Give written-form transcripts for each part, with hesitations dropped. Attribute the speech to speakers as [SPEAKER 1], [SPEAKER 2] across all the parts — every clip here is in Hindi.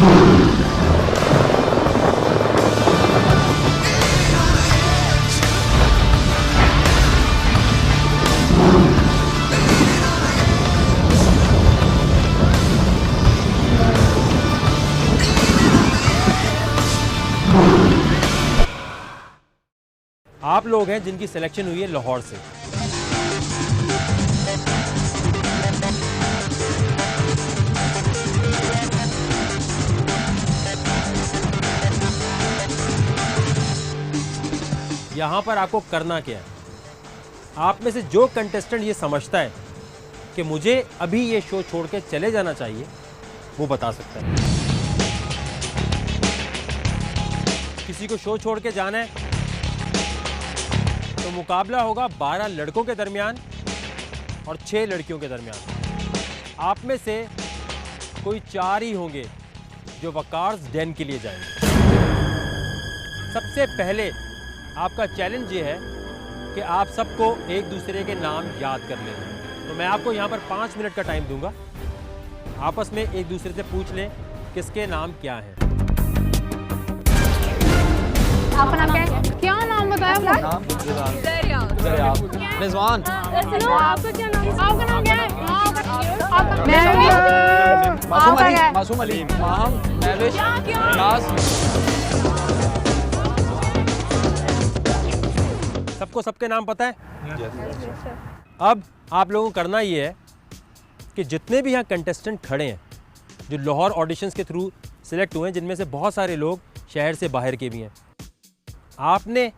[SPEAKER 1] आप लोग हैं जिनकी सिलेक्शन हुई है लाहौर से। यहां पर आपको करना क्या है, आप में से जो कंटेस्टेंट ये समझता है कि मुझे अभी ये शो छोड़ के चले जाना चाहिए, वो बता सकता है। किसी को शो छोड़ के जाना है तो मुकाबला होगा 12 लड़कों के दरमियान और 6 लड़कियों के दरमियान। आप में से कोई 4 ही होंगे जो वकार्स den के लिए जाएंगे। सबसे पहले आपका चैलेंज ये है कि आप सबको एक दूसरे के नाम याद कर लेना है। तो मैं आपको यहाँ पर 5 मिनट का टाइम दूंगा, आपस में एक दूसरे से पूछ लें किसके नाम क्या हैं।
[SPEAKER 2] आपका नाम क्या है? क्या नाम बताया वो?
[SPEAKER 3] नाम रिजवान।
[SPEAKER 2] आपका क्या नाम? आपका नाम क्या है?
[SPEAKER 3] मासूम अली, माहम, महविश, नाज।
[SPEAKER 1] सबको सबके नाम पता है? अब आप लोगों को करना ये है कि जितने भी यहाँ कंटेस्टेंट खड़े हैं जो लाहौर ऑडिशंस के थ्रू सिलेक्ट हुए हैं, जिनमें से बहुत सारे लोग शहर से बाहर के भी हैं, आपने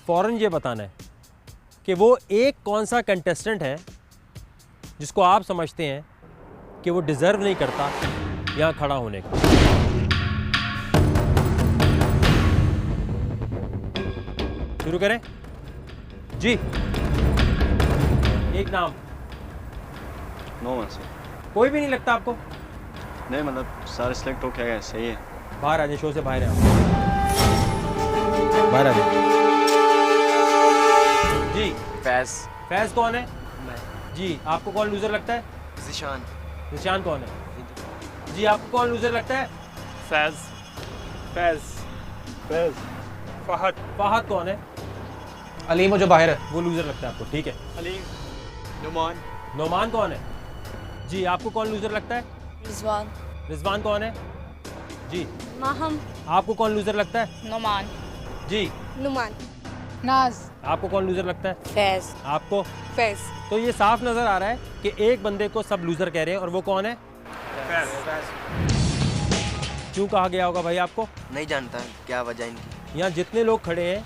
[SPEAKER 1] फ़ौरन ये बताना है कि वो एक कौन सा कंटेस्टेंट है जिसको आप समझते हैं कि वो डिज़र्व नहीं करता यहाँ खड़ा होने का। शुरू करें जी। एक नाम।
[SPEAKER 4] नो वन से
[SPEAKER 1] कोई भी नहीं लगता आपको?
[SPEAKER 4] नहीं, मतलब सारे सिलेक्ट हो क्या गए? सही है।
[SPEAKER 1] बाहर आ जाए, शो से बाहर आ जाए, बाहर आ जाए जी।
[SPEAKER 5] फैज।
[SPEAKER 1] फैज कौन है?
[SPEAKER 5] मैं।
[SPEAKER 1] जी आपको कौन लूजर लगता है?
[SPEAKER 5] ज़िशान।
[SPEAKER 1] निशान कौन है? जी आपको कौन लूजर लगता है?
[SPEAKER 6] फैज। फैज। फैज। फहद।
[SPEAKER 1] फहद कौन है?
[SPEAKER 3] अलीम वो जो बाहर है,
[SPEAKER 1] वो लूजर लगता है आपको, ठीक है।
[SPEAKER 6] अलीम। नुमान।
[SPEAKER 1] नोमान कौन है? जी आपको कौन लूजर लगता है?
[SPEAKER 7] रिजवान।
[SPEAKER 1] रिजवान कौन है? जी
[SPEAKER 7] माहम।
[SPEAKER 1] आपको कौन लूजर लगता है?
[SPEAKER 7] नोमान।
[SPEAKER 1] जी
[SPEAKER 7] नुमान।
[SPEAKER 2] नाज।
[SPEAKER 1] आपको कौन लूजर लगता है?
[SPEAKER 7] फैज।
[SPEAKER 1] आपको?
[SPEAKER 7] फैज।
[SPEAKER 1] तो ये साफ नजर आ रहा है कि एक बंदे को सब लूजर कह रहे हैं, और वो कौन है? क्यों कहा गया होगा भाई आपको?
[SPEAKER 5] नहीं जानता क्या वजह इनकी।
[SPEAKER 1] यहाँ जितने लोग खड़े हैं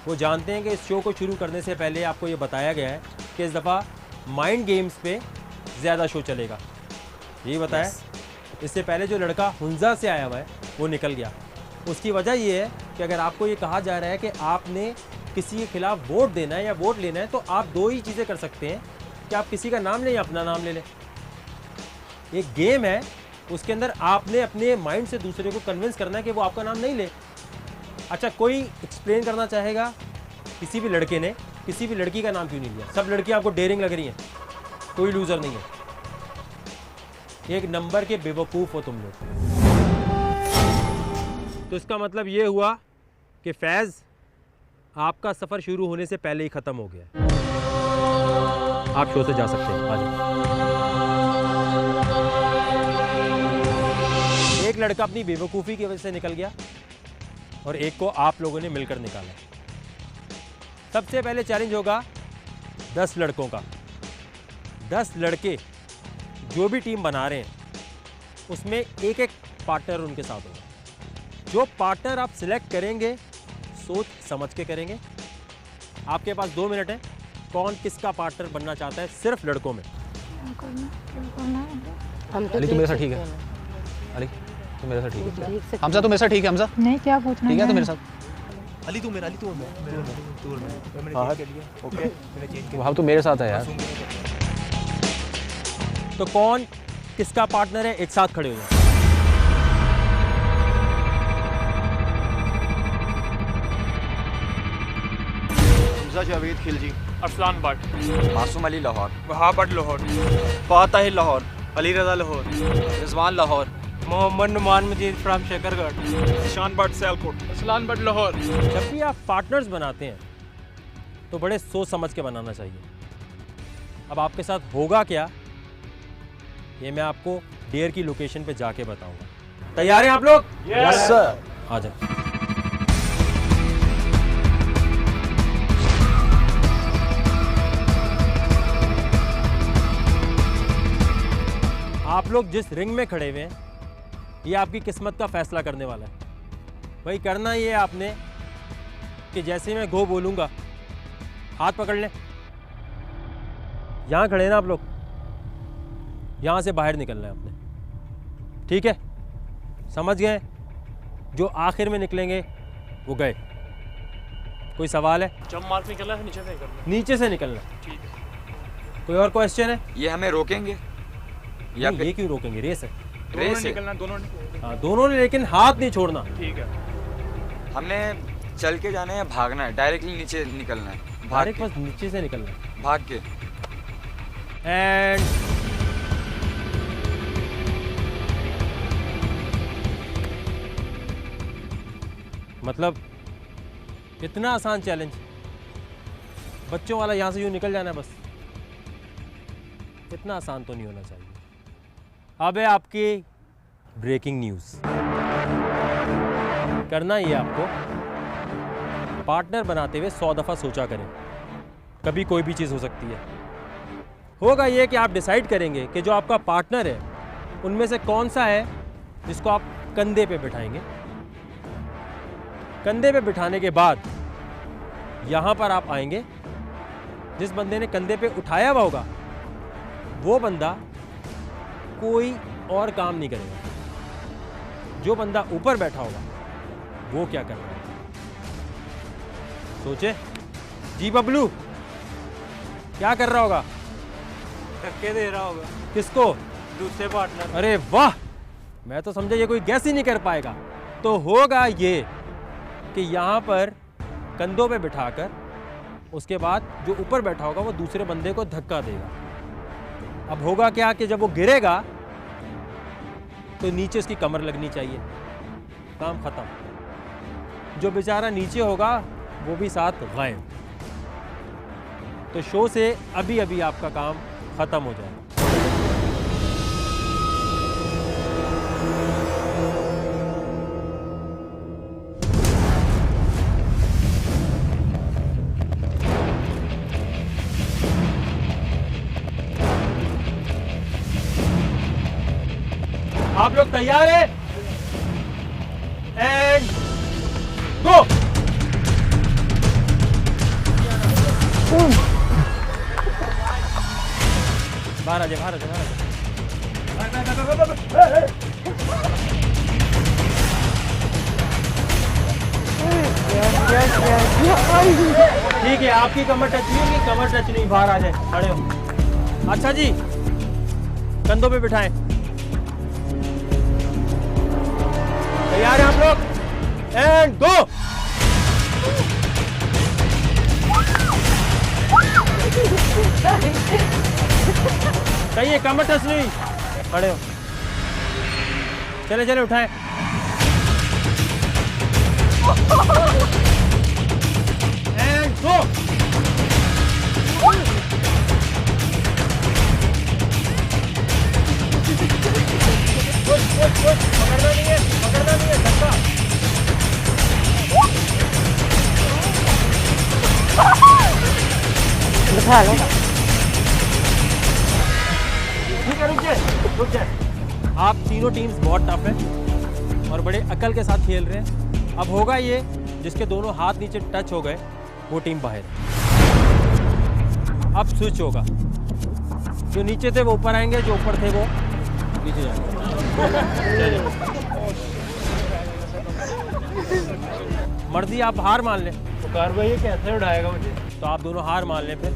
[SPEAKER 1] वो जानते हैं कि इस शो को शुरू करने से पहले आपको ये बताया गया है कि इस दफ़ा माइंड गेम्स पे ज़्यादा शो चलेगा, यही बताया। इससे पहले जो लड़का हुंजा से आया हुआ है वो निकल गया। उसकी वजह ये है कि अगर आपको ये कहा जा रहा है कि आपने किसी के खिलाफ वोट देना है या वोट लेना है, तो आप 2 ही चीज़ें कर सकते हैं कि आप किसी का नाम लें या अपना नाम ले लें। एक गेम है, उसके अंदर आपने अपने माइंड से दूसरे को कन्विंस करना है कि वो आपका नाम नहीं ले। अच्छा, कोई एक्सप्लेन करना चाहेगा किसी भी लड़के ने किसी भी लड़की का नाम क्यों नहीं लिया? सब लड़कियां आपको डेयरिंग लग रही हैं, कोई लूजर नहीं है। एक नंबर के बेवकूफ़ हो तुम लोग। तो इसका मतलब ये हुआ कि फैज़ आपका सफ़र शुरू होने से पहले ही ख़त्म हो गया। आप शो से जा सकते हैं, आ जाओ। एक लड़का अपनी बेवकूफ़ी की वजह से निकल गया और एक को आप लोगों ने मिलकर निकाला। सबसे पहले चैलेंज होगा 10 लड़कों का। 10 लड़के जो भी टीम बना रहे हैं उसमें एक एक पार्टनर उनके साथ होगा। जो पार्टनर आप सिलेक्ट करेंगे सोच समझ के करेंगे। आपके पास 2 मिनट है। कौन किसका पार्टनर बनना चाहता है सिर्फ लड़कों में?
[SPEAKER 3] अली तू मेरे साथ ठीक है? अली तू मेरे साथ ठीक है? हमजा तू मेरे साथ ठीक है? हमजा
[SPEAKER 2] नहीं, क्या पूछना
[SPEAKER 3] ठीक है तू मेरे साथ?
[SPEAKER 6] अली तू मेरा, अली तू मैंने
[SPEAKER 3] हाँ।
[SPEAKER 6] चेंज कर लिया। ओके मैंने चेंज कर
[SPEAKER 3] वहाँ तू मेरे साथ है यार।
[SPEAKER 1] तो कौन किसका पार्टनर है, एक साथ खड़े हो जाए।
[SPEAKER 4] हमजा जावेद खिलजी।
[SPEAKER 6] अरसलान भट्ट।
[SPEAKER 5] मासूम अली लाहौर।
[SPEAKER 6] वहाब भट्ट लाहौर।
[SPEAKER 4] फहद ताहिर लाहौर।
[SPEAKER 6] अली रज़ा लाहौर।
[SPEAKER 3] रिजवान लाहौर।
[SPEAKER 7] मोहम्मद नुमान मजीद फ्राम शेखरगढ़।
[SPEAKER 8] शान भट्ट सियालकोट।
[SPEAKER 7] असलान भट्ट लाहौर।
[SPEAKER 1] जब भी आप पार्टनर्स बनाते हैं तो बड़े सोच समझ के बनाना चाहिए। अब आपके साथ होगा क्या ये मैं आपको डेयर की लोकेशन पे जाके बताऊंगा। तैयार हैं आप लोग?
[SPEAKER 6] Yes sir.
[SPEAKER 1] आ जाओ। आप लोग जिस रिंग में खड़े हुए हैं ये आपकी किस्मत का फैसला करने वाला है। वही करना ये आपने कि जैसे मैं गो बोलूँगा हाथ पकड़ लें। यहाँ खड़े हैं ना आप लोग, यहाँ से बाहर निकलना है आपने, ठीक है? समझ गए? जो आखिर में निकलेंगे वो गए। कोई सवाल है?
[SPEAKER 7] जब मार्क निकला है नीचे से निकलना।
[SPEAKER 1] नीचे से निकलना।
[SPEAKER 7] ठीक है।
[SPEAKER 1] कोई और क्वेश्चन है?
[SPEAKER 5] ये हमें रोकेंगे या
[SPEAKER 1] नहीं, ये क्यों रोकेंगे? रेस है।
[SPEAKER 5] रेस है?
[SPEAKER 7] निकलना दोनों ने।
[SPEAKER 1] हाँ दोनों ने, लेकिन हाथ नहीं छोड़ना।
[SPEAKER 7] ठीक है।
[SPEAKER 5] हमने चल के जाना है या भागना है? डायरेक्टली नीचे निकलना है? भाग
[SPEAKER 1] डायरेक्ट
[SPEAKER 5] के?
[SPEAKER 1] बस नीचे से निकलना है।
[SPEAKER 5] भाग के।
[SPEAKER 1] एंड मतलब इतना आसान चैलेंज? बच्चों वाला यहाँ से यूँ निकल जाना है बस? इतना आसान तो नहीं होना चाहिए। अब है आपकी ब्रेकिंग न्यूज़। करना ये आपको, पार्टनर बनाते हुए 100 दफ़ा सोचा करें, कभी कोई भी चीज़ हो सकती है। होगा ये कि आप डिसाइड करेंगे कि जो आपका पार्टनर है उनमें से कौन सा है जिसको आप कंधे पे बिठाएंगे। कंधे पे बिठाने के बाद यहाँ पर आप आएंगे। जिस बंदे ने कंधे पे उठाया हुआ होगा वो बंदा कोई और काम नहीं करेगा। जो बंदा ऊपर बैठा होगा वो क्या कर रहा है? सोचे जी। बबलू क्या कर रहा होगा?
[SPEAKER 7] धक्के दे रहा होगा।
[SPEAKER 1] किसको?
[SPEAKER 7] दूसरे पार्टनर।
[SPEAKER 1] अरे वाह, मैं तो समझा ये कोई गैस ही नहीं कर पाएगा। तो होगा ये कि यहाँ पर कंधों पे बिठाकर उसके बाद जो ऊपर बैठा होगा वो दूसरे बंदे को धक्का देगा। अब होगा क्या कि जब वो गिरेगा तो नीचे उसकी कमर लगनी चाहिए। काम खत्म। जो बेचारा नीचे होगा वो भी साथ गायब। तो शो से अभी अभी आपका काम खत्म हो जाएगा। आप लोग तैयार हैं? And go. बाहर आ जाए, बाहर आ जाए, बाहर आ जाए। ठीक है, आपकी कमर टच नहीं होगी, कमर टच नहीं, बाहर आ जाए, खड़े हो। अच्छा जी, कंधों पे बिठाएं। तैयार हैं आप लोग? And go. सही है, कमर टच नहीं, खड़े हो। चले चले उठाएं। And go. पकड़ना नहीं है, पकड़ना नहीं है, धक्का। बिठा लो। ठीक है, रुक जाए, रुक जाए। आप तीनों टीम्स बहुत टफ है और बड़े अकल के साथ खेल रहे हैं। अब होगा ये, जिसके दोनों हाथ नीचे टच हो गए वो टीम बाहर। अब स्विच होगा। जो नीचे थे वो ऊपर आएंगे, जो ऊपर थे वो नीचे जाएंगे। मर्जी आप हार मान लें।
[SPEAKER 7] तो कार्रवाई ये कैसे उड़ाएगा मुझे?
[SPEAKER 1] तो आप दोनों हार मान लें फिर।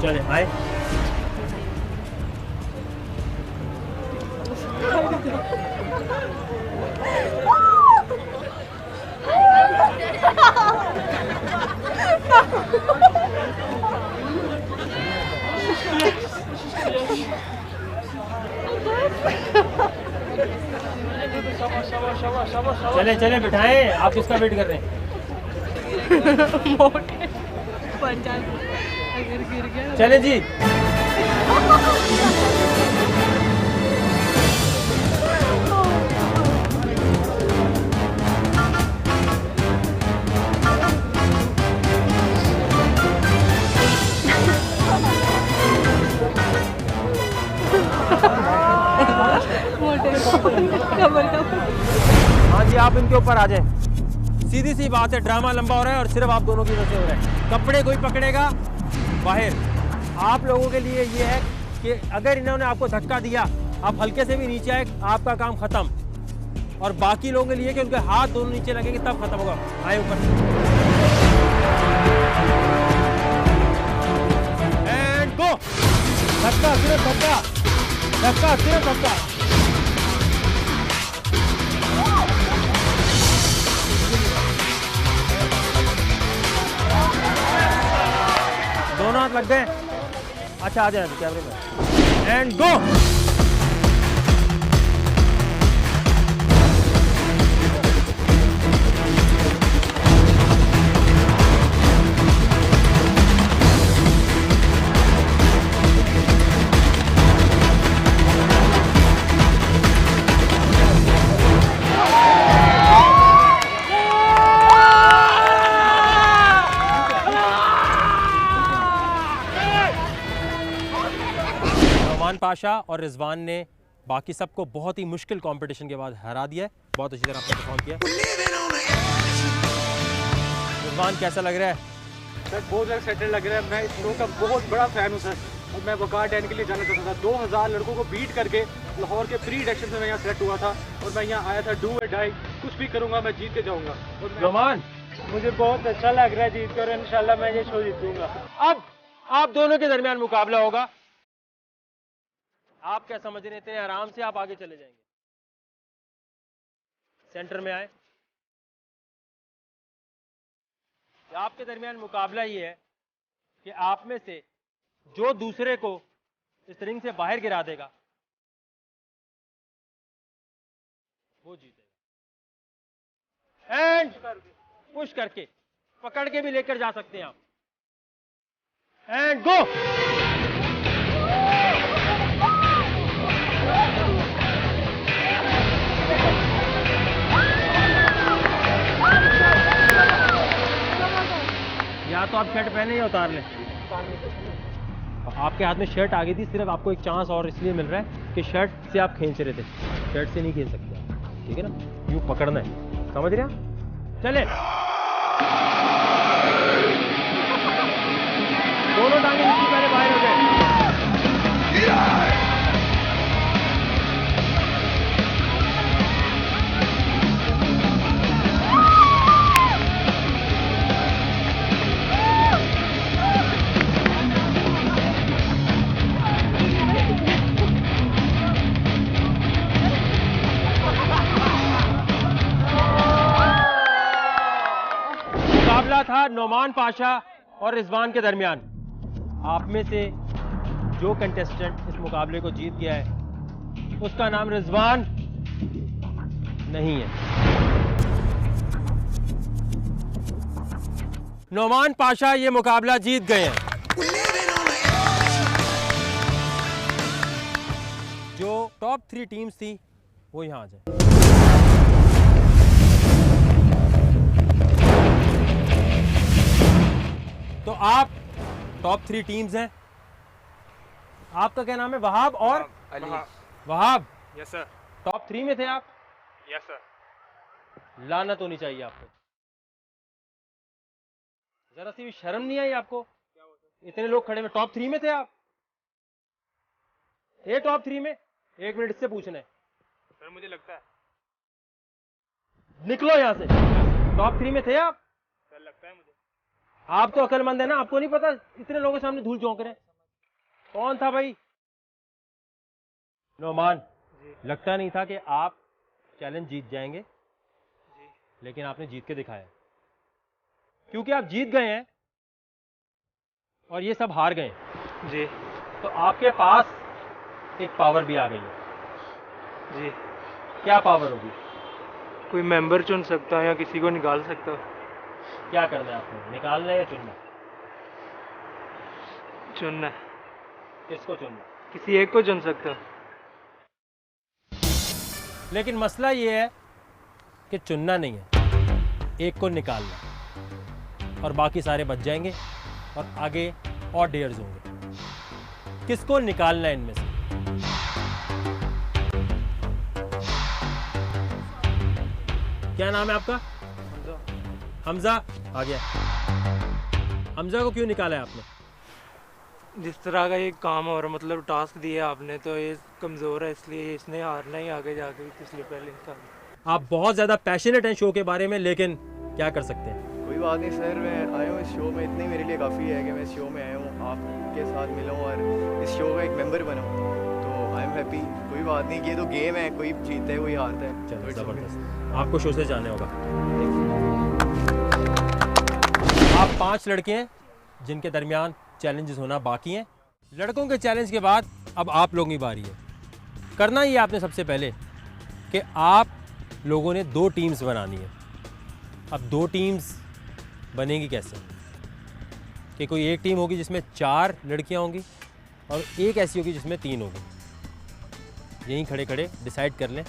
[SPEAKER 1] चले आए। चले चले बिठाएं, आप किसका वेट कर रहे हैं? चले जी। हाँ जी, आप इनके ऊपर आ जाएं। सीधी सी बात है, ड्रामा लंबा हो रहा है और सिर्फ आप दोनों की वजह से हो रहा है। कपड़े कोई पकड़ेगा बाहर। आप लोगों के लिए ये है कि अगर इन्होंने आपको धक्का दिया, आप हल्के से भी नीचे आए, आपका काम खत्म। और बाकी लोगों के लिए कि उनके हाथ दोनों नीचे लगेंगे तब खत्म होगा। आए ऊपर। And go. धक्का, सिर्फ धक्का, धक्का, सिर्फ धक्का। दोनों हाथ लग गए। अच्छा, आ जाए कैमरे में। And go. नोमान पाशा और रिजवान ने बाकी सबको बहुत ही मुश्किल कंपटीशन के बाद हरा दिया है। बहुत अच्छी तरह आपने परफॉर्म किया। रिजवान, कैसा लग रहा है?
[SPEAKER 7] सर बहुत ज़्यादा सेटल लग रहा है। मैं इस शो का बहुत बड़ा फ़ैन हूँ सर, और मैं वकार डैन के लिए जाना चाहता था। 2000 लड़कों को बीट करके लाहौर के प्री इलेक्शन में मैं यहाँ सेलेक्ट हुआ था, और मैं यहाँ आया था डू और डाई। कुछ भी करूँगा, मैं जीत के जाऊँगा।
[SPEAKER 1] नोमान,
[SPEAKER 7] मुझे बहुत अच्छा लग रहा है जीत कर, इंशाल्लाह मैं ये शो जीतूंगा।
[SPEAKER 1] अब आप दोनों के दरमियान मुकाबला होगा। आप क्या समझ रहे थे? आराम से आप आगे चले जाएंगे। सेंटर में आए। आपके दरमियान मुकाबला ये है कि आप में से जो दूसरे को इस रिंग से बाहर गिरा देगा वो जीतेगा। एंड पुश करके पकड़ के भी लेकर जा सकते हैं आप। And go. या तो आप शर्ट पहने या उतार लें। आपके हाथ में शर्ट आ गई थी, सिर्फ आपको एक चांस और इसलिए मिल रहा है कि शर्ट से आप खींच रहे थे, शर्ट से नहीं खींच सकते आप, ठीक है ना? यूं पकड़ना है, समझ रहे हैं? चले, दोनों टांगे नीचे पहले बाहर हो गए। था नोमान पाशा और रिजवान के दरमियान। आप में से जो कंटेस्टेंट इस मुकाबले को जीत गया है उसका नाम रिजवान नहीं है। नोमान पाशा ये मुकाबला जीत गए हैं। जो टॉप 3 टीम्स थी वो यहां आ जाए। तो आप टॉप 3 टीम्स हैं। आपका क्या नाम है? वहाब और
[SPEAKER 5] Ali.
[SPEAKER 1] Wahab,
[SPEAKER 7] yes sir.
[SPEAKER 1] Top 3 में थे आप?
[SPEAKER 7] Yes sir.
[SPEAKER 1] लानत होनी चाहिए आपको। जरा सी भी शर्म नहीं आई आपको? इतने लोग खड़े में, टॉप 3 में थे आप? ये टॉप 3 में? 1 मिनट इससे पूछना है
[SPEAKER 7] सर, मुझे लगता है।
[SPEAKER 1] निकलो यहां से। टॉप 3 में थे आप?
[SPEAKER 7] सर लगता है मुझे।
[SPEAKER 1] आप तो अक्लमंद है ना, आपको नहीं पता इतने लोगों के सामने धूल झोंक रहे? कौन था भाई? नोमान, लगता नहीं था कि आप चैलेंज जीत जाएंगे जी। लेकिन आपने जीत के दिखाया, क्योंकि आप जीत गए हैं और ये सब हार गए
[SPEAKER 7] जी।
[SPEAKER 1] तो आपके पास एक पावर भी आ गई है
[SPEAKER 7] जी।
[SPEAKER 1] क्या पावर होगी?
[SPEAKER 7] कोई मेंबर चुन सकता हूँ या किसी को निकाल सकता हूँ।
[SPEAKER 1] क्या करना है आपको, निकालना है या चुनना?
[SPEAKER 7] चुनना है,
[SPEAKER 1] किसको चुनना?
[SPEAKER 7] किसी एक को चुन सकता हूँ।
[SPEAKER 1] लेकिन मसला ये है कि चुनना नहीं है, एक को निकालना है और बाकी सारे बच जाएंगे और आगे और डेयर्स होंगे। किसको निकालना है इनमें से? क्या नाम है आपका? हमजा। आ गया। हमजा को क्यों निकाला है आपने?
[SPEAKER 7] जिस तरह का ये काम और मतलब टास्क दिया आपने, तो ये कमज़ोर है इसलिए इसने हारना ही आगे जाके, इसलिए पहले निकाल।
[SPEAKER 1] आप बहुत ज़्यादा पैशनेट हैं शो के बारे में, लेकिन क्या कर सकते हैं?
[SPEAKER 4] कोई बात नहीं सर, मैं आया हूँ इस शो में, इतनी मेरे लिए काफ़ी है कि मैं इस शो में आया हूँ, आपके साथ मिला हूँ और इस शो का एक मेंबर बना हूँ, तो आई एम हैप्पी। कोई बात नहीं, ये तो गेम है, कोई जीतता है कोई हारता है।
[SPEAKER 1] चलो ज़बरदस्त। आपको शो से जाने होगा। आप 5 लड़के हैं जिनके दरमियान चैलेंजेस होना बाकी हैं। लड़कों के चैलेंज के बाद अब आप लोगों की बारी है। करना ही आपने सबसे पहले कि आप लोगों ने 2 टीम्स बनानी है। अब 2 टीम्स बनेगी कैसे? कि कोई एक टीम होगी जिसमें 4 लड़कियां होंगी और एक ऐसी होगी जिसमें 3 होगी। यहीं खड़े खड़े डिसाइड कर लें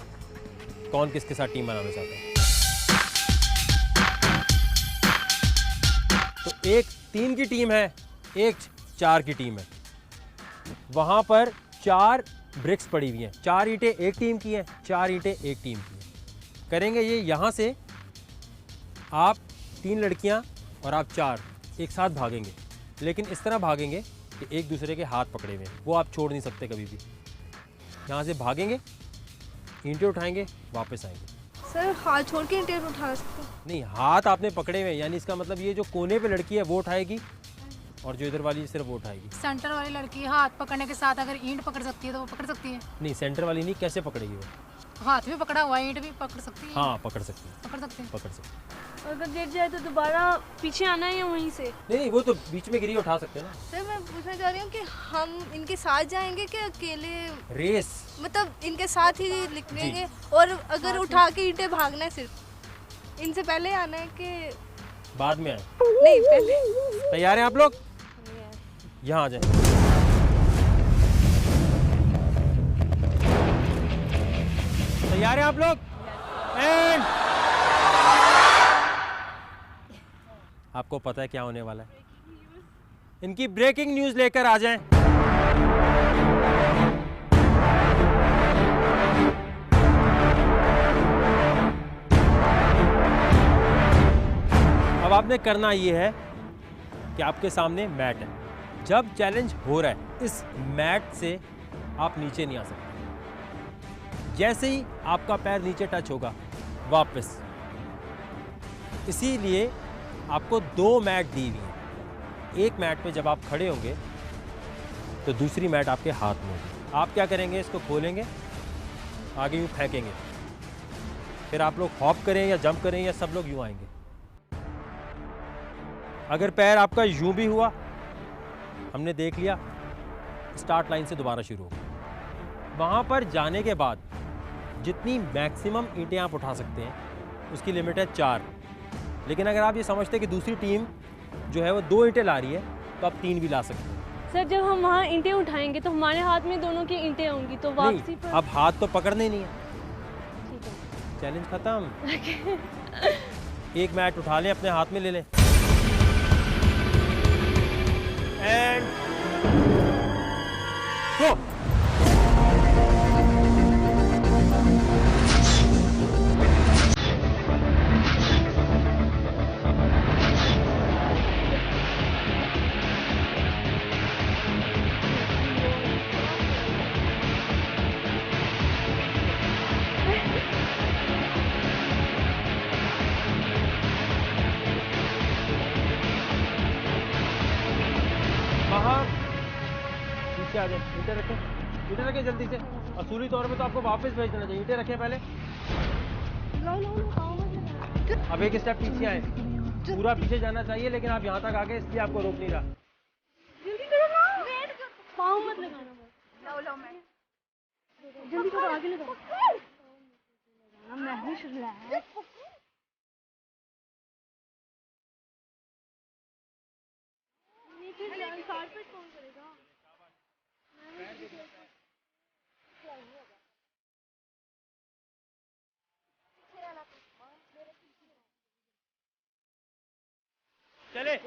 [SPEAKER 1] कौन किसके साथ टीम बनाना चाहता है। तो एक 3 की टीम है, एक 4 की टीम है। वहाँ पर 4 ब्रिक्स पड़ी हुई हैं। 4 ईंटें एक टीम की हैं, 4 ईंटें एक टीम की हैं। करेंगे ये, यहाँ से आप 3 लड़कियाँ और आप 4 एक साथ भागेंगे, लेकिन इस तरह भागेंगे कि एक दूसरे के हाथ पकड़े हुए हैं, वो आप छोड़ नहीं सकते कभी भी। यहाँ से भागेंगे, ईंटें उठाएंगे, वापस आएंगे।
[SPEAKER 8] सर हाथ छोड़ के ईंटें उठा सकते हैं?
[SPEAKER 1] नहीं, हाथ आपने पकड़े हुए हैं, यानी इसका मतलब ये जो कोने पे लड़की है वो उठाएगी और जो इधर वाली सिर्फ वो उठाएगी।
[SPEAKER 2] सेंटर वाली लड़की हाथ पकड़ने के साथ अगर ईंट पकड़ सकती है तो वो पकड़ सकती है।
[SPEAKER 1] नहीं, सेंटर वाली नहीं, कैसे पकड़ेगी वो?
[SPEAKER 2] हाथ भी पकड़ा हुआ है, ईंट भी पकड़ सकती है।
[SPEAKER 1] हाँ, पकड़ सकती है,
[SPEAKER 2] पकड़ सकते हैं।
[SPEAKER 1] पकड़ सकती है।
[SPEAKER 8] अगर गिर जाए तो दोबारा पीछे आना है या वहीं से?
[SPEAKER 1] नहीं, वो तो बीच में गिरी उठा सकते हैं ना।
[SPEAKER 8] सर मैं पूछना चाह रही हूँ कि हम इनके साथ जाएंगे कि अकेले?
[SPEAKER 1] रेस
[SPEAKER 8] मतलब इनके साथ ही निकलेंगे और अगर उठा के ईंटें भागना है सिर्फ? इनसे पहले आना है कि
[SPEAKER 1] बाद में आए?
[SPEAKER 8] नहीं, पहले।
[SPEAKER 1] तैयार हैं आप लोग? यहाँ आ जाए। तैयार हैं आप लोग? एंड आपको पता है क्या होने वाला है? इनकी ब्रेकिंग न्यूज़ लेकर आ जाएं। अब आपने करना ये है कि आपके सामने मैट है। जब चैलेंज हो रहा है, इस मैट से आप नीचे नहीं आ सकते। जैसे ही आपका पैर नीचे टच होगा, वापस। इसीलिए आपको 2 मैट दी हुई हैं। एक मैट पे जब आप खड़े होंगे तो दूसरी मैट आपके हाथ में होगी। आप क्या करेंगे? इसको खोलेंगे, आगे यूँ फेंकेंगे, फिर आप लोग हॉप करें या जंप करें या सब लोग यूँ आएंगे। अगर पैर आपका यूँ भी हुआ, हमने देख लिया, स्टार्ट लाइन से दोबारा शुरू होगा। वहाँ पर जाने के बाद जितनी मैक्सिमम ईंटें आप उठा सकते हैं उसकी लिमिट है 4। लेकिन अगर आप ये समझते हैं कि दूसरी टीम जो है वो 2 ईंटें ला रही है, तो आप 3 भी ला सकते हैं।
[SPEAKER 8] सर जब हम वहाँ ईंटें उठाएंगे तो हमारे हाथ में दोनों की ईंटें होंगी, तो वापसी
[SPEAKER 1] नहीं,
[SPEAKER 8] पर?
[SPEAKER 1] अब हाथ तो पकड़ने नहीं है।
[SPEAKER 8] ठीक है।
[SPEAKER 1] चैलेंज खत्म। एक मैट उठा लें, अपने हाथ में ले लें एंड गो। पीछे आ जाए, ईंटें रखें जल्दी से। असूली तौर पे तो आपको वापस भेज देना चाहिए। ईंटें रखें पहले। अब एक स्टेप पीछे आए, पूरा पीछे जाना चाहिए, लेकिन आप यहाँ तक आ गए इसलिए आपको रोक नहीं रहा।
[SPEAKER 8] जल्दी करो ना, पाँव मत लगाना। जल्दी करो, आगे लगाओ।
[SPEAKER 1] चले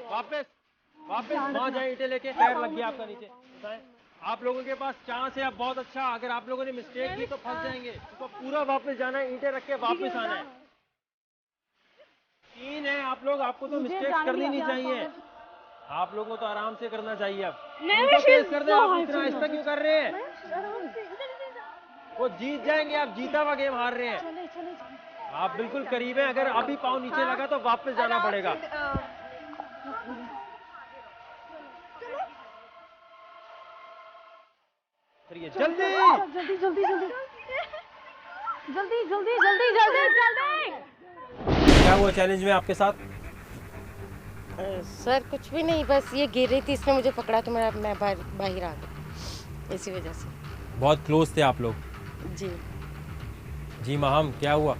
[SPEAKER 1] वापस वापस वहाँ जाए, ईंटें लेके। पैर लग गया आपका नीचे। बताएं, आप लोगों के पास चांस है अब बहुत अच्छा। अगर आप लोगों ने मिस्टेक की तो फंस जाएंगे। तो पूरा वापस जाना है, ईंटें रख के वापस आना है। 3 है आप लोग, आपको तो मिस्टेक करनी नहीं चाहिए। आप लोगों को तो आराम से करना चाहिए। अब उनको तेज कर दे, आप इतना आहिस्ता क्यों कर रहे हैं? वो जीत जाएंगे, आप जीता हुआ गेम हार रहे हैं। आप बिल्कुल करीब हैं। अगर अभी पाँव नीचे लगा तो वापस जाना पड़ेगा। जल्दी जल्दी जल्दी जल्दी जल्दी जल्दी जल्दी जल्दी। क्या हुआ चैलेंज में आपके साथ?
[SPEAKER 9] सर कुछ भी नहीं, बस ये गिर रही थी, इसने मुझे पकड़ा तो मैं बाहर आ गई, इसी वजह से।
[SPEAKER 1] बहुत क्लोज थे आप लोग?
[SPEAKER 9] जी
[SPEAKER 1] जी माहम, क्या हुआ?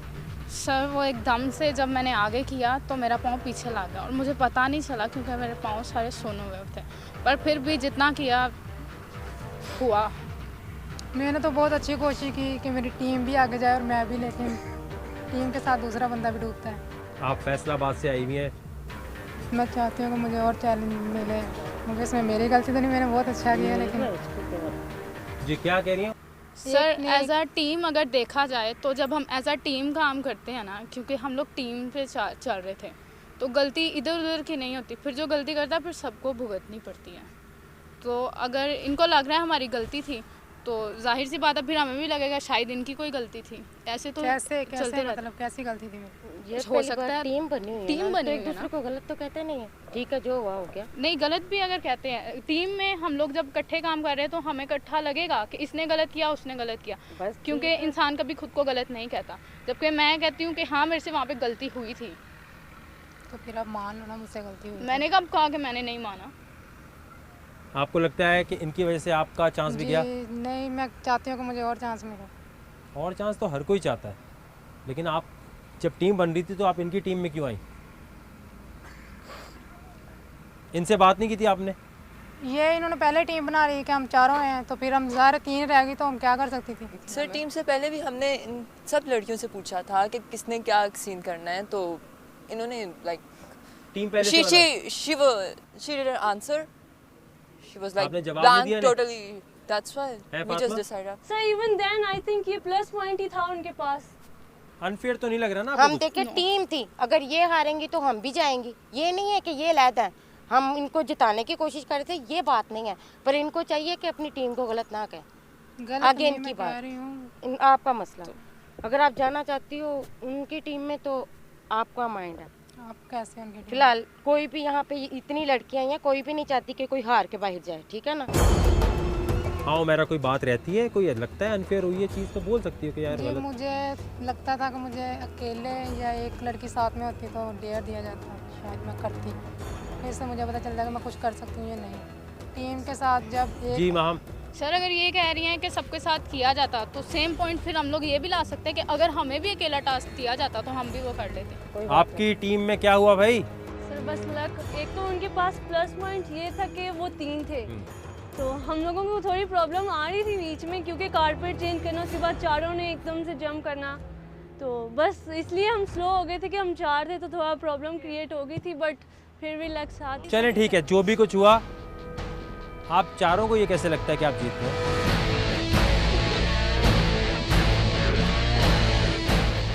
[SPEAKER 10] सर वो एकदम से जब मैंने आगे किया तो मेरा पाँव पीछे लग गया और मुझे पता नहीं चला क्योंकि मेरे पाँव सारे सोने हुए थे, पर फिर भी जितना किया हुआ।
[SPEAKER 2] मैंने तो बहुत अच्छी कोशिश की कि मेरी टीम भी आगे जाए और मैं भी, लेकिन टीम के साथ दूसरा बंदा भी डूबता है।
[SPEAKER 1] आप फैसलाबाद से आई हुई हैं।
[SPEAKER 2] मैं चाहती हूँ कि मुझे और चैलेंज मिले। मुझे इसमें मेरी गलती तो नहीं, मैंने बहुत अच्छा किया, लेकिन
[SPEAKER 1] जी क्या कह रही हैं?
[SPEAKER 10] सर एज अ टीम अगर देखा जाए तो जब हम एज अ टीम काम करते हैं ना, क्योंकि हम लोग टीम पे चल रहे थे, तो गलती इधर उधर की नहीं होती। फिर जो गलती करता है फिर सबको भुगतनी पड़ती है। तो अगर इनको लग रहा है हमारी गलती थी तो जाहिर सी बात है फिर हमें भी लगेगा शायद इनकी कोई गलती थी। ऐसे तो
[SPEAKER 2] कैसे
[SPEAKER 10] चलते
[SPEAKER 2] मतलब कैसी गलती थी मेरी?
[SPEAKER 9] ये
[SPEAKER 10] हो सकता है
[SPEAKER 9] टीम बनी हुई है,
[SPEAKER 10] टीम बनी
[SPEAKER 9] तो
[SPEAKER 10] हुई
[SPEAKER 9] एक
[SPEAKER 10] है
[SPEAKER 9] दूसरे को गलत तो कहते नहीं है। ठीक है, जो हुआ हो गया।
[SPEAKER 10] नहीं, गलत भी अगर कहते हैं टीम में हम लोग जब इकट्ठे काम कर रहे हैं तो हमें इकट्ठा लगेगा कि इसने गलत किया उसने गलत किया, क्योंकि इंसान कभी खुद को गलत नहीं कहता। जबकि मैं कहती हूँ कि हाँ मेरे से वहाँ पे गलती हुई थी।
[SPEAKER 2] तो फिर अब मान लो ना मुझसे गलती हुई।
[SPEAKER 10] मैंने कब कहा कि मैंने नहीं माना?
[SPEAKER 1] आपको लगता है कि इनकी वजह से आपका चांस भी गया?
[SPEAKER 2] नहीं, मैं चाहती हूँ कि मुझे और चांस मिले।
[SPEAKER 1] और चांस तो हर कोई चाहता है, लेकिन आप जब टीम बन रही थी तो आप इनकी टीम में क्यों आई? इनसे बात नहीं की थी आपने?
[SPEAKER 2] ये इन्होंने पहले टीम बना रही है कि हम चारों हैं, तो फिर हम ज़ाहिर 3 रह गई तो हम क्या कर सकती थी?
[SPEAKER 11] सर टीम से पहले भी हमने इन सब लड़कियों से पूछा था कि किसने क्या सीन करना है, तो इन्होंने लाइक
[SPEAKER 1] टीम पहले
[SPEAKER 11] she didn't answer. She was like
[SPEAKER 1] आपने जवाब
[SPEAKER 11] blank
[SPEAKER 1] नहीं दिया
[SPEAKER 11] totally. That's why we just decided.
[SPEAKER 12] Sir, even then I think ये plus point ही था उनके पास।
[SPEAKER 1] अनफेयर तो नहीं लग रहा ना
[SPEAKER 9] हम देखे टीम थी, अगर ये हारेंगी तो हम भी जाएंगी। ये नहीं है कि ये लैद है, हम इनको जिताने की कोशिश कर रहे थे, ये बात नहीं है। पर इनको चाहिए कि अपनी टीम को गलत ना कहें। आगे इनकी बात, आपका मसला। अगर आप जाना चाहती हो उनकी टीम में तो आपका माइंड है।
[SPEAKER 2] आप कैसे उनकी टीम?
[SPEAKER 9] फिलहाल कोई भी यहाँ पे इतनी लड़कियां हैं, कोई भी नहीं चाहती कि कोई हार के बाहर जाए, ठीक है ना?
[SPEAKER 1] हाँ, मेरा कोई बात रहती है, कोई लगता है अनफेयर हुई है चीज़ तो बोल सकती हो कि यार
[SPEAKER 2] जी,
[SPEAKER 1] गलत।
[SPEAKER 2] मुझे लगता था कि मुझे अकेले या एक लड़की साथ में होती तो डेयर दिया जाता, शायद मैं करती। इससे मुझे पता चल जाएगा मैं कुछ कर सकती हूँ या नहीं। टीम के साथ जब एक...
[SPEAKER 1] जी माहम।
[SPEAKER 10] सर अगर ये कह रही हैं कि सबके साथ किया जाता तो सेम पॉइंट फिर हम लोग ये भी ला सकते हैं कि अगर हमें भी अकेला टास्क दिया जाता तो हम भी वो कर लेते।
[SPEAKER 1] आपकी टीम में क्या हुआ भाई?
[SPEAKER 12] सर बस लक, एक तो उनके पास प्लस पॉइंट ये था कि वो 3 थे, तो हम लोगों को थोड़ी प्रॉब्लम आ रही थी बीच में, क्योंकि कारपेट चेंज करना, उसके बाद चारों ने एकदम से जंप करना, तो बस इसलिए हम स्लो हो गए थे कि हम 4 थे तो थोड़ा प्रॉब्लम क्रिएट हो गई थी, बट फिर भी लक साथ।
[SPEAKER 1] चलें ठीक है, जो भी कुछ हुआ, आप चारों को ये कैसे लगता है कि आप जीत गए?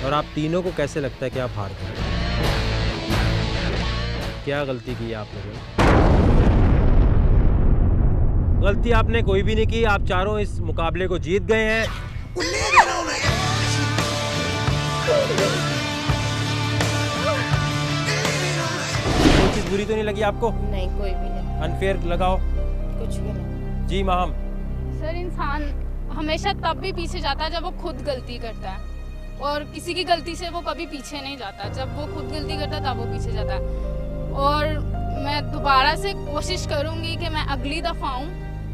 [SPEAKER 1] और आप तीनों को कैसे लगता है कि आप हार गए? क्या गलती की आप लोगों ने? गलती आपने कोई भी नहीं की, आप चारों इस मुकाबले को जीत गए हैं। कोई चीज़ बुरी तो नहीं लगी आपको?
[SPEAKER 9] नहीं, कोई भी नहीं।
[SPEAKER 1] अनफेयर लगाओ?
[SPEAKER 9] कुछ भी नहीं।
[SPEAKER 1] जी माहम।
[SPEAKER 10] सर इंसान हमेशा तब भी पीछे जाता है जब वो खुद गलती करता है, और किसी की गलती से वो कभी पीछे नहीं जाता। जब वो खुद गलती करता है तब वो पीछे जाता है। और मैं दोबारा से कोशिश करूँगी कि मैं अगली दफ़ा आऊँ।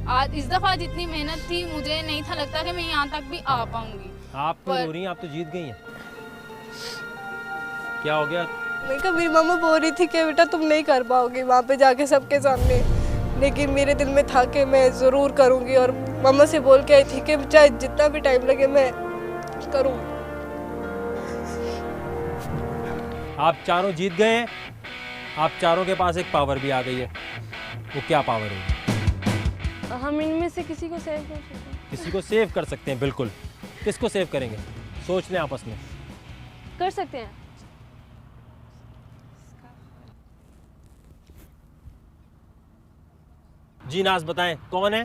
[SPEAKER 10] आज इस दफ़ा जितनी मेहनत थी मुझे नहीं था लगता कि मैं यहाँ तक भी आ पाऊँगी।
[SPEAKER 1] आप तो रो रही हैं, आप तो जीत गई हैं। क्या हो गया?
[SPEAKER 8] मैं कहा मेरी मम्मा बोल रही थी कि बेटा तुम नहीं कर पाओगी वहाँ पे जाके सबके सामने, लेकिन मेरे दिल में था कि मैं ज़रूर करूँगी और मम्मा से बोल के आई थी कि चाहे जितना भी टाइम लगे मैं करूँ।
[SPEAKER 1] आप चारों जीत गए हैं। आप चारों के पास एक पावर भी आ गई है। वो क्या पावर है?
[SPEAKER 12] हम इनमें से किसी को सेव कर सकते हैं।
[SPEAKER 1] किसी को सेव कर सकते हैं, बिल्कुल। किसको सेव करेंगे? सोच लें आपस में।
[SPEAKER 12] कर सकते हैं।
[SPEAKER 1] जी नाज बताएं कौन है?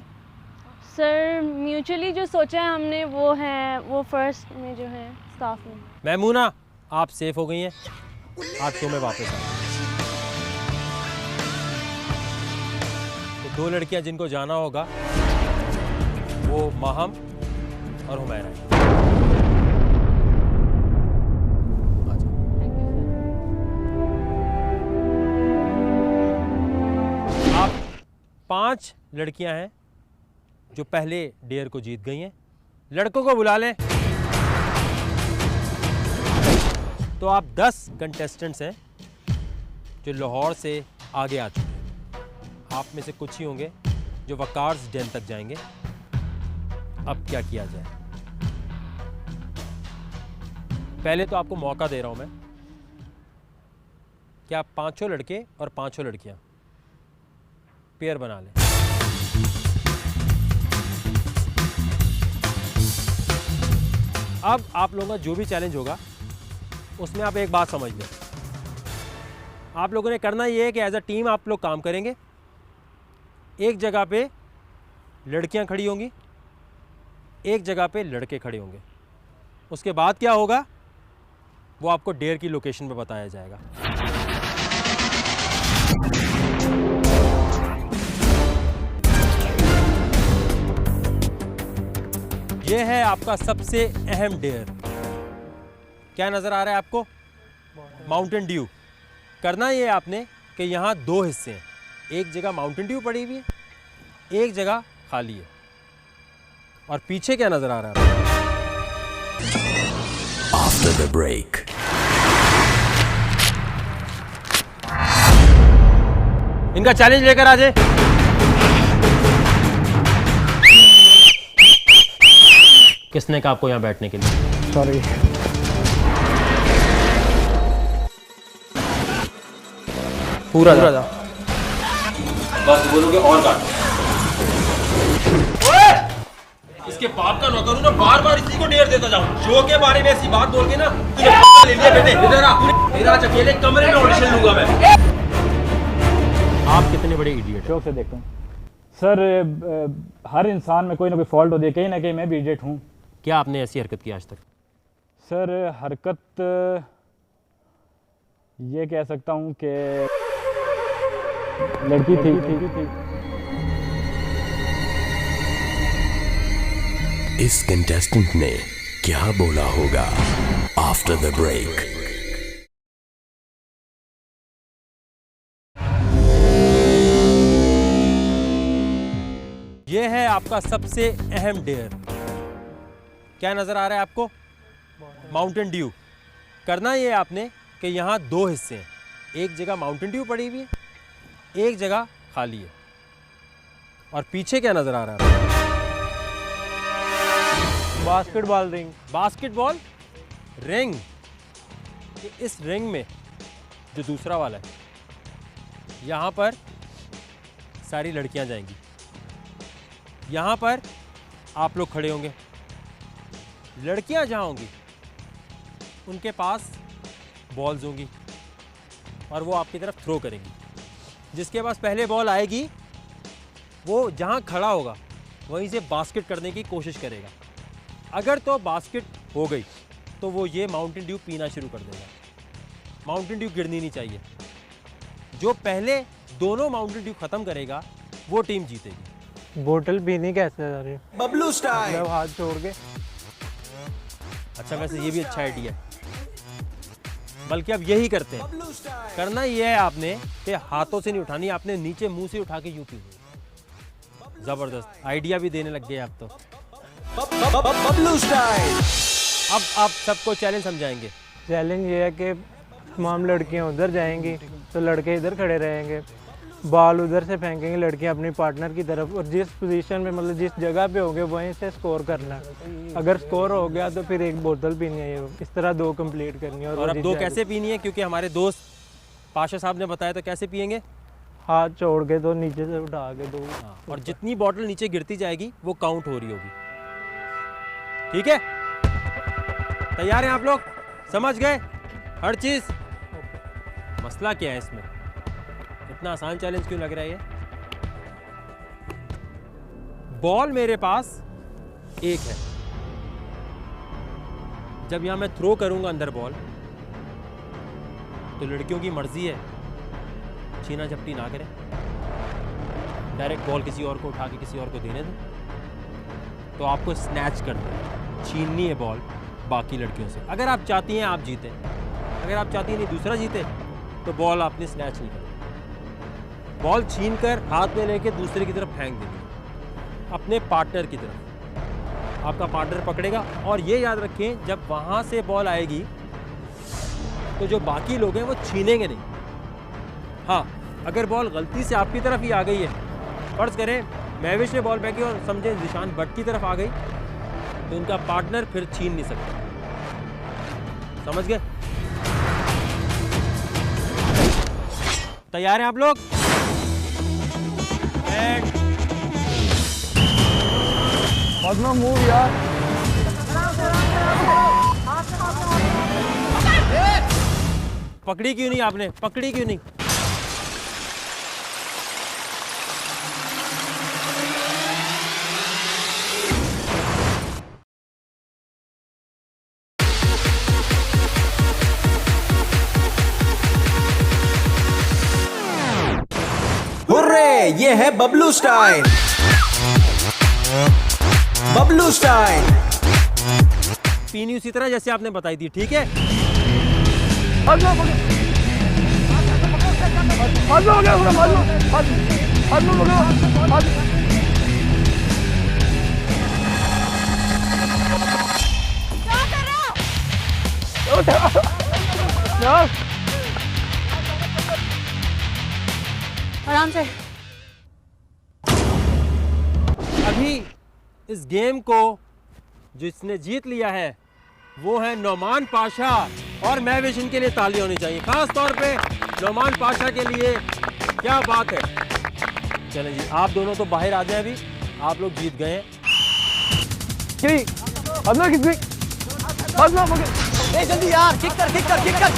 [SPEAKER 12] सर म्यूचुअली जो सोचा है हमने वो फर्स्ट में जो है स्टाफ में।
[SPEAKER 1] मैमूना आप सेफ हो गई हैं। आप शो में वापस आए। तो 2 लड़कियां जिनको जाना होगा वो माहम और हुमैरा हैं। आप 5 लड़कियां हैं जो पहले डेयर को जीत गई हैं। लड़कों को बुला लें। तो आप 10 कंटेस्टेंट्स हैं जो लाहौर से आगे आ चुके हैं। आप में से कुछ ही होंगे जो वकार्स डेन तक जाएंगे। अब क्या किया जाए? पहले तो आपको मौका दे रहा हूं मैं कि आप 5 लड़के और 5 लड़कियां पेयर बना लें। अब आप लोगों का जो भी चैलेंज होगा उसमें आप एक बात समझ लें। आप लोगों ने करना ये है कि एज अ टीम आप लोग काम करेंगे। एक जगह पे लड़कियां खड़ी होंगी, एक जगह पे लड़के खड़े होंगे। उसके बाद क्या होगा वो आपको डेयर की लोकेशन पे बताया जाएगा। ये है आपका सबसे अहम डेयर। क्या नज़र आ रहा है आपको? Mountain Dew. करना ये आपने कि यहाँ 2 हिस्से हैं। एक जगह माउंटेन ड्यू पड़ी हुई है, एक जगह खाली है। और पीछे क्या नज़र आ रहा है?
[SPEAKER 13] After the break.
[SPEAKER 1] इनका चैलेंज लेकर आ जाए। किसने कहा आपको यहाँ बैठने के लिए?
[SPEAKER 14] सॉरी।
[SPEAKER 1] पूरा जा। बस बोलोगे और काट। इसके बाप का नौकर हूं ना, बार बार इसी को डेयर देता जाऊं। शो के बारे में ऐसी बात बोल के ना तुझे ले लिया बेटे। इधर आ, तेरा आज अकेले कमरे में ऑडिशन लूंगा मैं। आप कितने बड़े इडियट।
[SPEAKER 14] शौक से देखता हूँ सर। हर इंसान में कोई ना कोई फॉल्ट होती है, कहीं ना कहीं मैं भी इडियट हूँ।
[SPEAKER 1] क्या आपने ऐसी हरकत की आज तक?
[SPEAKER 14] सर हरकत ये कह सकता हूँ कि लड़की थी।
[SPEAKER 13] इस कंटेस्टेंट ने क्या बोला होगा? After the break.
[SPEAKER 1] ये है आपका सबसे अहम डेयर। क्या नजर आ रहा है आपको? Mountain Dew. करना ये आपने कि यहाँ 2 हिस्से हैं। एक जगह माउंटेन ड्यू पड़ी हुई है, एक जगह खाली है। और पीछे क्या नजर आ रहा है?
[SPEAKER 14] Basketball ring.
[SPEAKER 1] Basketball ring. इस रिंग में जो दूसरा वाला है, यहाँ पर सारी लड़कियाँ जाएंगी। यहाँ पर आप लोग खड़े होंगे। लड़कियाँ जहाँ होंगी उनके पास बॉल्स होंगी और वो आपकी तरफ थ्रो करेंगी। जिसके पास पहले बॉल आएगी वो जहाँ खड़ा होगा वहीं से बास्केट करने की कोशिश करेगा। अगर तो बास्केट हो गई तो वो ये माउंटेन ड्यू पीना शुरू कर देगा। माउंटेन ड्यू गिरनी नहीं चाहिए। जो पहले दोनों माउंटेन ड्यू ख़त्म करेगा वो टीम जीतेगी।
[SPEAKER 14] बोतल पीनी कैसे जा रही है?
[SPEAKER 6] बबलू स्टाइल।
[SPEAKER 14] मतलब हाथ छोड़ के।
[SPEAKER 1] अच्छा, वैसे ये भी अच्छा आइडिया है। बल्कि अब यही करते हैं। करना ये है आपने कि हाथों से नहीं उठानी, आपने नीचे मुंह से उठा के यूं पीनी। जबरदस्त आइडिया भी देने लग गए आप तो।
[SPEAKER 6] बबलू स्टाइल।
[SPEAKER 1] अब आप सबको चैलेंज समझाएंगे।
[SPEAKER 14] चैलेंज ये है कि
[SPEAKER 15] तमाम लड़कियां उधर जाएंगी तो लड़के इधर खड़े रहेंगे, बॉल उधर से फेंकेंगे लड़कियां अपनी पार्टनर की तरफ, और जिस पोजीशन में मतलब जिस जगह पे होंगे वहीं से स्कोर करना है। अगर स्कोर हो गया तो फिर एक बोतल पीनी है, इस तरह 2 कंप्लीट करनी है।
[SPEAKER 1] और अब 2 कैसे पीनी है, क्योंकि हमारे दोस्त पाशा साहब ने बताया, तो कैसे पियेंगे?
[SPEAKER 15] हाथ छोड़ के तो नीचे से उठा के 2।
[SPEAKER 1] और जितनी बॉटल नीचे गिरती जाएगी वो काउंट हो रही होगी, ठीक है? तैयार हैं आप लोग? समझ गए हर चीज? मसला क्या है इसमें? इतना आसान चैलेंज क्यों लग रहा है ये? बॉल मेरे पास एक है, जब यहां मैं थ्रो करूंगा अंदर बॉल, तो लड़कियों की मर्जी है छीना झपटी ना करें, डायरेक्ट बॉल किसी और को उठा के किसी और को देने दें। तो आपको स्नैच करना है, छीननी है बॉल बाकी लड़कियों से। अगर आप चाहती हैं आप जीते, अगर आप चाहती हैं नहीं दूसरा जीते, तो बॉल आपने स्नैच नहीं करना। बॉल छीन कर हाथ में लेके दूसरे की तरफ फेंक देनी है, अपने पार्टनर की तरफ। आपका पार्टनर पकड़ेगा, और ये याद रखें जब वहाँ से बॉल आएगी तो जो बाकी लोग हैं वो छीनेंगे नहीं। हाँ, अगर बॉल गलती से आपकी तरफ ही आ गई है, फर्ज करें महविश ने बॉल फेंकी और समझे निशान बट की तरफ आ गई, तो उनका पार्टनर फिर छीन नहीं सकता। समझ गए? तैयार हैं आप लोग?
[SPEAKER 15] मूव यार।
[SPEAKER 1] पकड़ी क्यों नहीं आपने? पकड़ी क्यों नहीं?
[SPEAKER 16] हुर्रे, ये है बबलू स्टाइल। बबलू स्टाइल
[SPEAKER 1] पीनी उसी तरह जैसे आपने बताई थी, ठीक है?
[SPEAKER 2] आराम से।
[SPEAKER 1] अभी इस गेम को जिसने जीत लिया है वो है नोमान पाशा, और महविश इनके लिए ताली होनी चाहिए, खास तौर पे नोमान पाशा के लिए। क्या बात है। चलें जी, आप दोनों तो बाहर आ जाए, अभी आप लोग जीत गए हैं।
[SPEAKER 16] जल्दी यार, किक कर, किक कर, किक कर।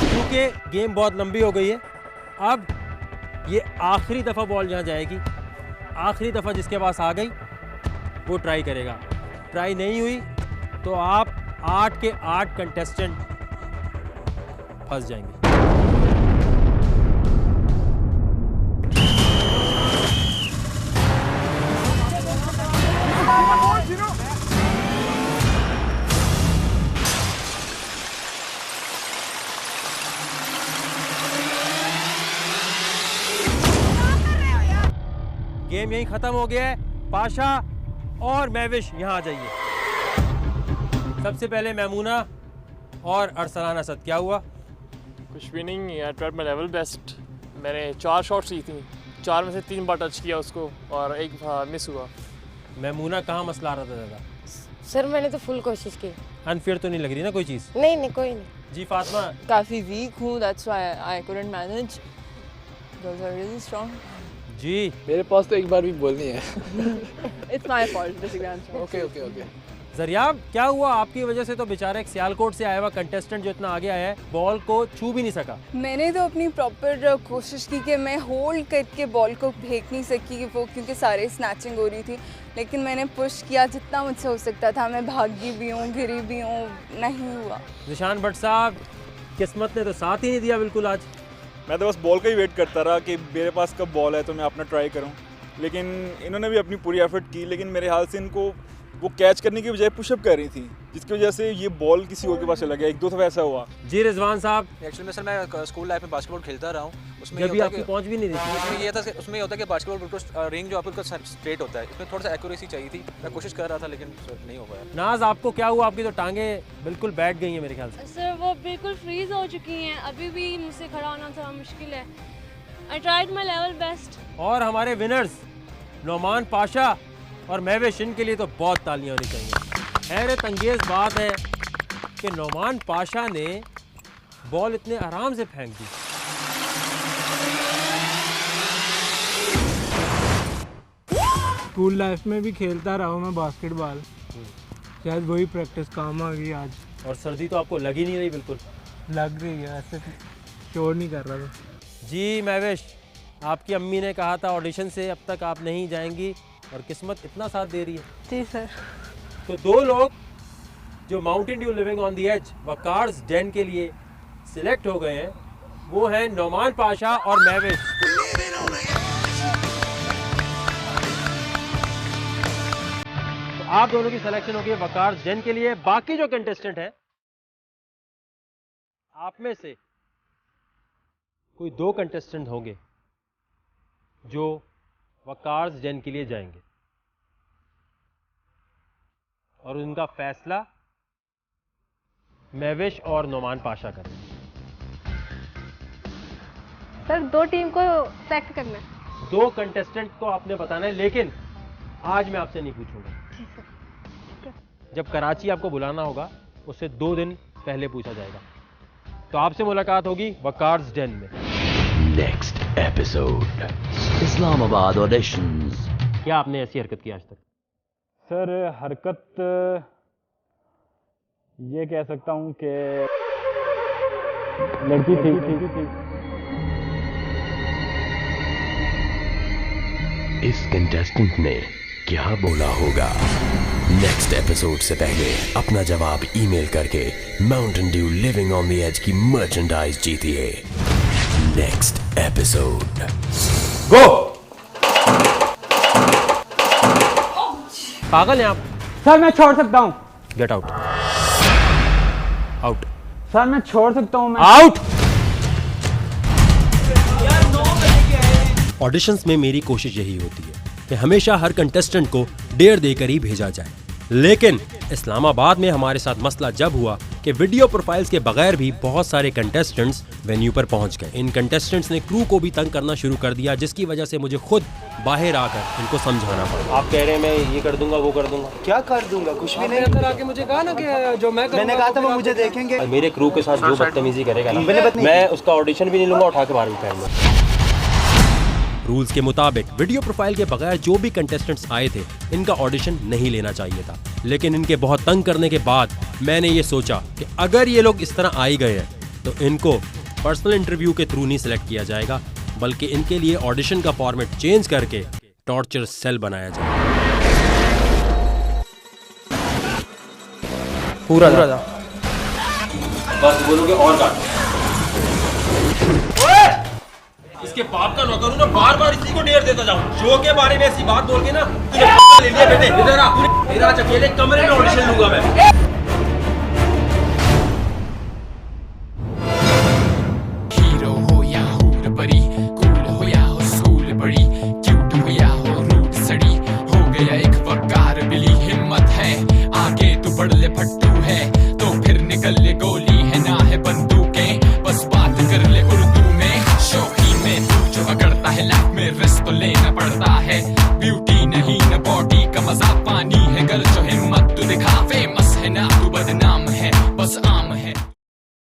[SPEAKER 1] क्योंकि गेम बहुत लंबी हो गई है, अब ये आखिरी दफ़ा बॉल जहाँ जाएगी, आखिरी दफ़ा जिसके पास आ गई वो ट्राई करेगा। ट्राई नहीं हुई तो आप 8 के 8 कंटेस्टेंट फंस जाएंगे। गेम यहीं खत्म हो गया है। पाशा और महविश यहाँ आ जाइए। सबसे पहले मैमूना और अरसलान असद, क्या हुआ?
[SPEAKER 17] कुछ भी नहीं, I tried my level best. मैंने 4 शॉट्स ली थी, 4 में से 3 बार टच किया उसको और 1 मिस हुआ।
[SPEAKER 1] मैमूना कहाँ मसला आ रहा था ज़्यादा?
[SPEAKER 9] सर मैंने तो फुल कोशिश की।
[SPEAKER 1] अनफेयर तो नहीं लग रही ना कोई चीज़?
[SPEAKER 9] नहीं नहीं, कोई नहीं।
[SPEAKER 1] जी फातिमा?
[SPEAKER 11] काफ़ी वीक हूँ, that's why I couldn't manage. Girls are really strong.
[SPEAKER 1] जी
[SPEAKER 6] मेरे पास तो एक बार भी बोल नहीं है।
[SPEAKER 11] It's my fault, basically. I'm sorry.
[SPEAKER 6] Okay okay okay.
[SPEAKER 1] Zariyab, क्या हुआ? आपकी वजह से तो बेचारा एक सियालकोट से आया हुआ कंटेस्टेंट जो इतना आगे आया है, बॉल को छू भी नहीं सका।
[SPEAKER 18] मैंने तो अपनी प्रॉपर कोशिश की कि मैं होल्ड करके बॉल को फेंक नहीं सकी वो, क्योंकि सारे स्नैचिंग हो रही थी, लेकिन मैंने पुश किया जितना मुझसे हो सकता था। मैं भागी भी हूँ, गिरी भी हूँ, नहीं हुआ।
[SPEAKER 1] निशान भट्ट साहब, किस्मत ने तो साथ ही नहीं दिया बिल्कुल आज।
[SPEAKER 19] मैं तो बस बॉल का ही वेट करता रहा कि मेरे पास कब बॉल है तो मैं अपना ट्राई करूं, लेकिन इन्होंने भी अपनी पूरी एफर्ट की, लेकिन मेरे हाल से इनको वो कैच करने की बजाय पुशअप कर रही थी, जिसकी वजह से ये बॉल किसी और के पास चला गया। एक दो दफ़ा ऐसा हुआ।
[SPEAKER 1] जी रिजवान साहब,
[SPEAKER 3] एक्चुअली सर मैं स्कूल लाइफ में बास्केटबॉल खेलता रहा हूँ, उसमें
[SPEAKER 1] जब भी आपकी पहुंच भी नहीं थी।
[SPEAKER 3] उसमें ये था, उसमें होता है कि बास्केटबॉल बिल्कुल रिंग जो आपको स्ट्रेट होता है, इसमें थोड़ा सा एक्यूरेसी चाहिए थी। मैं कोशिश कर रहा था लेकिन नहीं हो पाया।
[SPEAKER 1] नाज, आपको क्या हुआ? आपकी तो टांगे बिल्कुल बैठ गई हैं मेरे ख्याल से।
[SPEAKER 12] सर वो बिल्कुल फ्रीज हो चुकी हैं, अभी भी मुझसे खड़ा होना थोड़ा मुश्किल है। I tried my level best.
[SPEAKER 1] और हमारे विनर्स नोमान पाशा और महवेश, इनके लिए तो बहुत तालियां होनी चाहिए। हैरत अंगेज बात है कि नोमान पाशा ने बॉल इतने आराम से फेंक दी।
[SPEAKER 15] स्कूल लाइफ में भी खेलता रहा हूँ मैं बास्केटबॉल, शायद वही प्रैक्टिस काम आ गई आज।
[SPEAKER 1] और सर्दी तो आपको लगी नहीं रही? बिल्कुल
[SPEAKER 15] लग रही है, ऐसे शोर नहीं कर रहा था।
[SPEAKER 1] जी महवेश, आपकी अम्मी ने कहा था ऑडिशन से अब तक आप नहीं जाएंगी, और किस्मत इतना साथ दे रही है।
[SPEAKER 8] जी सर।
[SPEAKER 1] तो दो लोग जो Mountain Dew living on the edge वकार्स den के लिए सिलेक्ट हो गए हैं, वो हैं नोमान पाशा और महवेश। तो आप दोनों की सिलेक्शन होगी वकार्स den के लिए। बाकी जो कंटेस्टेंट हैं, आप में से कोई दो कंटेस्टेंट होंगे जो वकार्स den के लिए जाएंगे, और उनका फैसला महवेश और नोमान पाशा करेंगे।
[SPEAKER 8] सर 2 टीम को सेलेक्ट करना है।
[SPEAKER 1] 2 कंटेस्टेंट को आपने बताना है, लेकिन आज मैं आपसे नहीं पूछूंगा। जब कराची आपको बुलाना होगा उससे 2 दिन पहले पूछा जाएगा। तो आपसे मुलाकात होगी वकार्स den में।
[SPEAKER 13] Next episode Islamabad auditions.
[SPEAKER 1] क्या आपने ऐसी हरकत की आज तक?
[SPEAKER 14] सर हरकत ये कह सकता हूँ कि लड़की थी।
[SPEAKER 13] इस कंटेस्टेंट ने क्या बोला होगा? नेक्स्ट एपिसोड से पहले अपना जवाब ईमेल करके Mountain Dew living on the edge की मर्चेंडाइज जीतिए। Next episode
[SPEAKER 1] go. पागल हैं आप?
[SPEAKER 15] सर मैं छोड़ सकता हूँ।
[SPEAKER 1] Get out. आउट।
[SPEAKER 15] सर मैं छोड़ सकता हूँ।
[SPEAKER 1] आउट। ऑडिशंस में मेरी कोशिश यही होती है कि हमेशा हर कंटेस्टेंट को डेयर देकर ही भेजा जाए, लेकिन इस्लामाबाद में हमारे साथ मसला जब हुआ कि वीडियो प्रोफाइल्स के बगैर भी बहुत सारे कंटेस्टेंट्स वेन्यू पर पहुंच गए। इन कंटेस्टेंट्स ने क्रू को भी तंग करना शुरू कर दिया, जिसकी वजह से मुझे खुद बाहर आकर इनको समझाना पड़ा। आप कह रहे हैं मैं ये कर दूंगा वो कर दूंगा।
[SPEAKER 6] क्या कर दूंगा? कुछ भी नहीं। अंदर आके मुझे कहा ना कि जो मैं
[SPEAKER 4] मैंने कहा था वो मुझे देखेंगे।
[SPEAKER 1] मेरे क्रू के साथ जो बदतमीजी करेगा ना, मैं उसका ऑडिशन भी नहीं लूंगा, उठा के बाहर भी फेंकूंगा। रूल्स के मुताबिक वीडियो प्रोफाइल के बगैर जो भी कंटेस्टेंट्स आए थे, इनका ऑडिशन नहीं लेना चाहिए था, लेकिन इनके बहुत तंग करने के बाद मैंने ये सोचा कि अगर ये लोग इस तरह आ गए हैं तो इनको पर्सनल इंटरव्यू के थ्रू नहीं सिलेक्ट किया जाएगा, बल्कि इनके लिए ऑडिशन का फॉर्मेट चेंज करके टॉर्चर सेल बनाया जाएगा। पूरा बस बोलोगे और काट। इसके बाप का नौकर हूं ना, बार बार इसी को डेयर देता जाऊं। शो के बारे में ऐसी बात बोल के ना तुझे ले लिया बेटे। इधर आ, मेरा अकेले कमरे में ऑडिशन लूंगा मैं।
[SPEAKER 20] हीरो हो या हूर परी, कूल हो या हो स्कूल बड़ी, क्यूट हो या हो रूट सड़ी, हो गया एक वकार बिली। हिम्मत है आगे तू बढ़ ले, फट्टू है तो फिर निकल ले, गोली है ना है बंदूकें, बस बात कर ले उर्दू में। शौकी में तू जो अगड़ता है, लाइफ में रिस्क तो लेना पड़ता है। ब्यूटी नहीं न बॉडी का मजा पानी है, गर्ल जो हिम्मत तू दिखा, फेमस है ना